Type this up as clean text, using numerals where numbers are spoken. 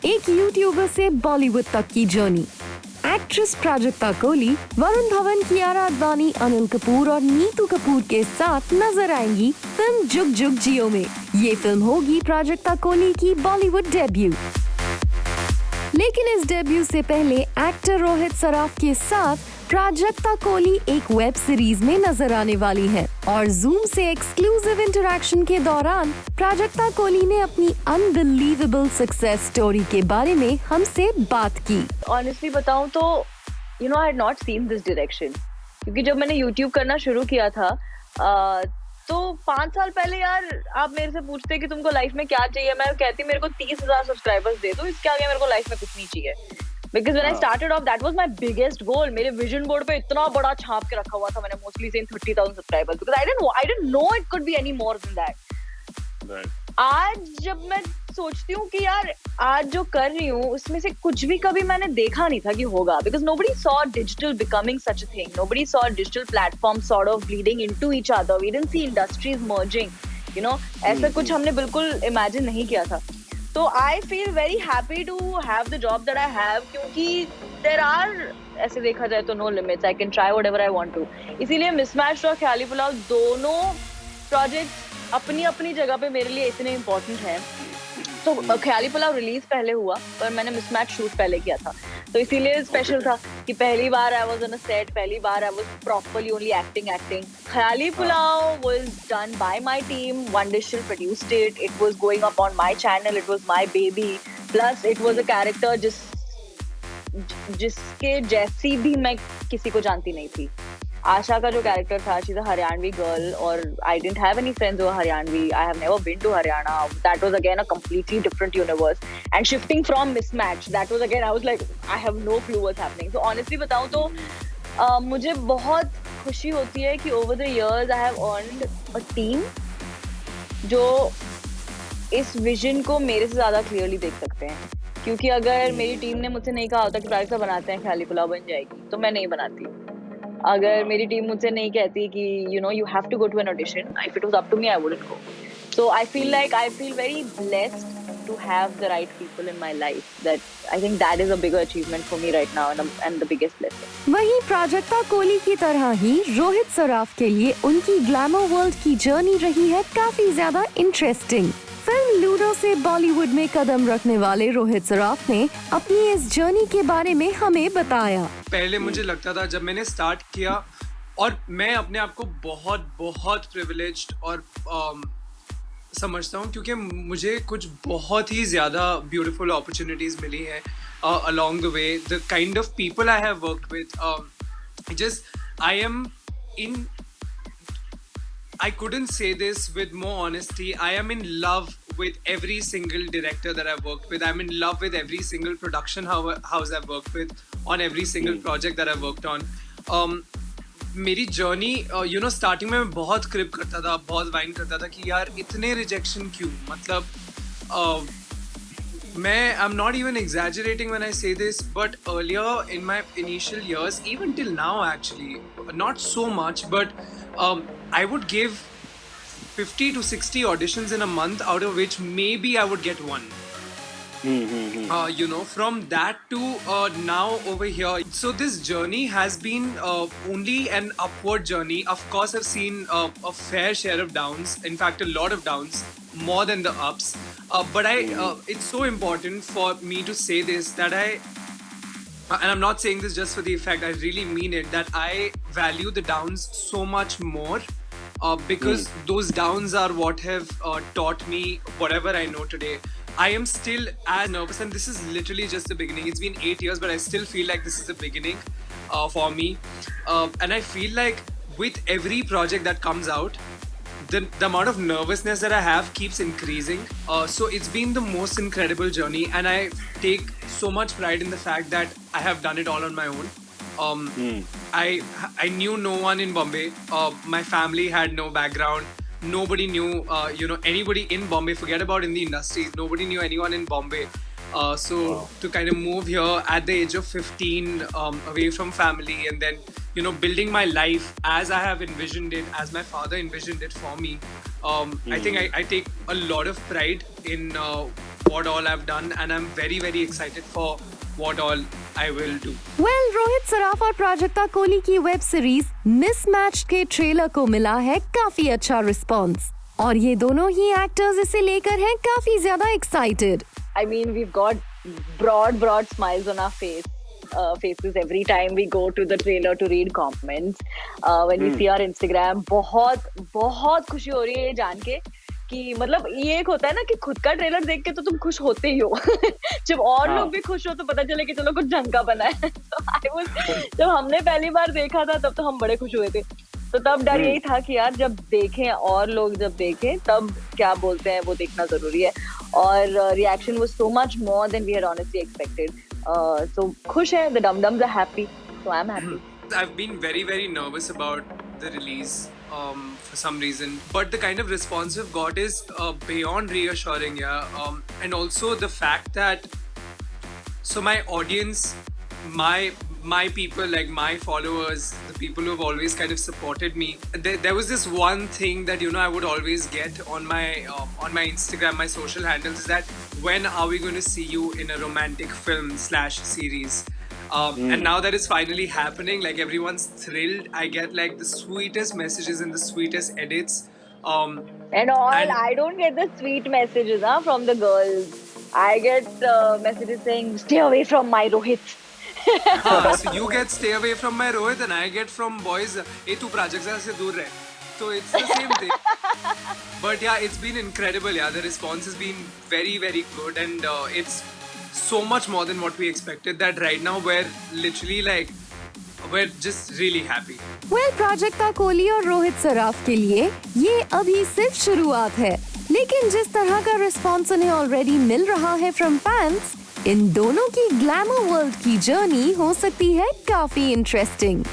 एक यूट्यूबर से बॉलीवुड तक की जर्नी। एक्ट्रेस प्राजक्ता कोहली वरुण धवन, कियारा आडवाणी, अनिल कपूर और नीतू कपूर के साथ नजर आएंगी फिल्म जुग जुग जियो में। ये फिल्म होगी प्राजक्ता कोहली की बॉलीवुड डेब्यू। लेकिन इस डेब्यू से पहले एक्टर रोहित सराफ के साथ प्राजक्ता कोहली एक वेब सीरीज में नजर आने वाली है और जूम से एक्सक्लूसिव इंटरेक्शन के दौरान प्राजक्ता कोहली ने अपनी अनबिलीवेबल सक्सेस स्टोरी के बारे में हमसे बात की। ऑनेस्टली बताऊं तो I had not seen this direction, क्योंकि जब मैंने यूट्यूब करना शुरू किया था तो 5 साल पहले यार आप मेरे से पूछते कि तुमको लाइफ में क्या चाहिए, मैं कहती मेरे को 30,000 सब्सक्राइबर्स दे दो, इसके आगे मेरे को लाइफ में कुछ नहीं चाहिए। Because when I started off, that was my biggest goal. मेरे vision board पे इतना बड़ा छाप के रखा हुआ था मैंने, mostly saying 30,000 subscribers, because I didn't know it could be any more than that. Right. आज जब मैं सोचती हूँ कि यार आज जो कर रही हूँ उसमें से कुछ भी कभी मैंने देखा नहीं था कि होगा, because nobody saw digital becoming such a thing. Nobody saw digital platforms sort of bleeding into each other. We didn't see industries merging. ऐसा कुछ हमने बिल्कुल imagine नहीं किया था। तो I feel very happy to have the job that I have, क्योंकि there are, ऐसे देखा जाए तो no limits. I can try whatever I want to. इसीलिए मिसमैच और ख्याली पुलाव दोनों प्रोजेक्ट्स अपनी अपनी जगह पे मेरे लिए इतने इम्पोर्टेंट हैं। तो ख्याली पुलाव रिलीज पहले हुआ पर मैंने मिसमैच शूट पहले किया था, तो इसीलिए स्पेशल था कि पहली बार I was on a set, पहली बार I was properly only acting. Khyali pulao was done by my team. One Digital produced it. It was going up on my channel. It was my baby. Plus it was a character जिसके जैसी भी मैं किसी को जानती नहीं थी। आशा का जो कैरेक्टर था, she's a हरियाणवी girl और I didn't have any friends who were Haryanvi. I have never been to Haryana. That was again a completely different universe. And shifting from Mismatch, that was again, I was like, I have no clue what's happening. So honestly बताऊँ तो मुझे बहुत खुशी होती है कि over the years I have earned a team जो इस विजन को मेरे से ज़्यादा क्लियरली देख सकते हैं। क्योंकि अगर मेरी टीम ने मुझसे नहीं कहा होता कि प्राजक्ता बनाते हैं ख्याली पुलाव बन जाएगी, तो मैं नहीं बनाती। अगर मेरी टीम मुझसे नहीं कहती कि you have to go to an audition, if it was up to me I wouldn't go. So I feel very blessed to have the right people in my life. That I think that is a bigger achievement for me right now and the biggest blessing. वहीं प्राजक्ता कोहली की तरह ही रोहित सराफ के लिए उनकी glamour world की journey रही है काफी ज्यादा इंटरेस्टिंग। फिल्म लूडो से बॉलीवुड में कदम रखने वाले रोहित सराफ ने अपनी इस जर्नी के बारे में हमें बताया। पहले मुझे लगता था जब मैंने स्टार्ट किया, और मैं अपने आप को बहुत बहुत प्रिविलेज्ड और समझता हूँ क्योंकि मुझे कुछ बहुत ही ज़्यादा ब्यूटीफुल अपॉर्चुनिटीज़ मिली हैं along the way. The kind of people I have worked with, I couldn't say this with more honesty. I am in love with every single director that I've worked with. I'm in love with every single production house I've worked with, on every single project that I've worked on. मेरी journey starting में मैं बहुत क्रिप करता था, बहुत wine करता था कि यार इतने रिजेक्शन क्यों, मतलब मैं I'm not even exaggerating when I say this, but earlier in my initial years, even till now actually, not so much, but I would give 50 to 60 auditions in a month, out of which maybe I would get one. From that to now over here. So this journey has been only an upward journey. Of course, I've seen a fair share of downs. In fact, a lot of downs, more than the ups. But it's so important for me to say this, that and I'm not saying this just for the effect, I really mean it, that I value the downs so much more because those downs are what have taught me whatever I know today. I am still as nervous, and this is literally just the beginning. It's been 8 years, but I still feel like this is the beginning for me. And I feel like with every project that comes out, the amount of nervousness that I have keeps increasing. So it's been the most incredible journey, and I take so much pride in the fact that I have done it all on my own. I knew no one in Bombay. My family had no background. Nobody knew, anybody in Bombay. Forget about in the industry. Nobody knew anyone in Bombay. To kind of move here at the age of 15, away from family, and then building my life as I have envisioned it, as my father envisioned it for me. I think I take a lot of pride in what all I've done, and I'm very very excited for what all I will do. Well Rohit Saraf और प्राजक्ता कोहली की web series mismatch के trailer को मिला है काफी अच्छा response और ये दोनों ही एक्टर्स इसे लेकर हैं काफी ज्यादा excited. I mean, we've got broad smiles on our faces every time we go to the trailer to read comments. When we see our Instagram, बहुत खुशी हो रही है ये जान के कि मतलब ये एक होता है ना कि खुद का ट्रेलर देख के तो तुम खुश होते ही हो. जब और लोग भी खुश हो तो पता चले कि चलो कुछ ढंग का बना है. जब हमने पहली बार देखा था तब तो हम बड़े खुश हुए थे. तो तब डर यही था कि यार जब देखें और लोग जब देखें तब क्या बोलते हैं वो देखना जरूरी है. और reaction was so much more than we had honestly expected. So खुश है. The dum dums are happy, so I am happy. I've been very very nervous about the release for some reason, but the kind of response we've got is beyond reassuring. And also the fact that my audience, my people, like my followers, the people who have always kind of supported me, there was this one thing that I would always get on my Instagram, my social handles, is that when are we going to see you in a romantic film / series. And now that is finally happening, like everyone's thrilled. I get like the sweetest messages and the sweetest edits. And I don't get the sweet messages from the girls. I get messages saying, stay away from my Rohit. So you get stay away from my Rohit, and I get from boys, hey tu Prajakta se dur rahe. So it's the same thing. But yeah, it's been incredible. Yeah, the response has been very very good, and it's so much more than what we expected, that right now we're just really happy. Well Prajakta Kohli और रोहित सराफ के लिए ये अभी सिर्फ शुरुआत है, लेकिन जिस तरह का रिस्पॉन्स उन्हें ऑलरेडी मिल रहा है फ्रॉम फैंस, इन दोनों की ग्लैमर वर्ल्ड की जर्नी हो सकती है काफी इंटरेस्टिंग.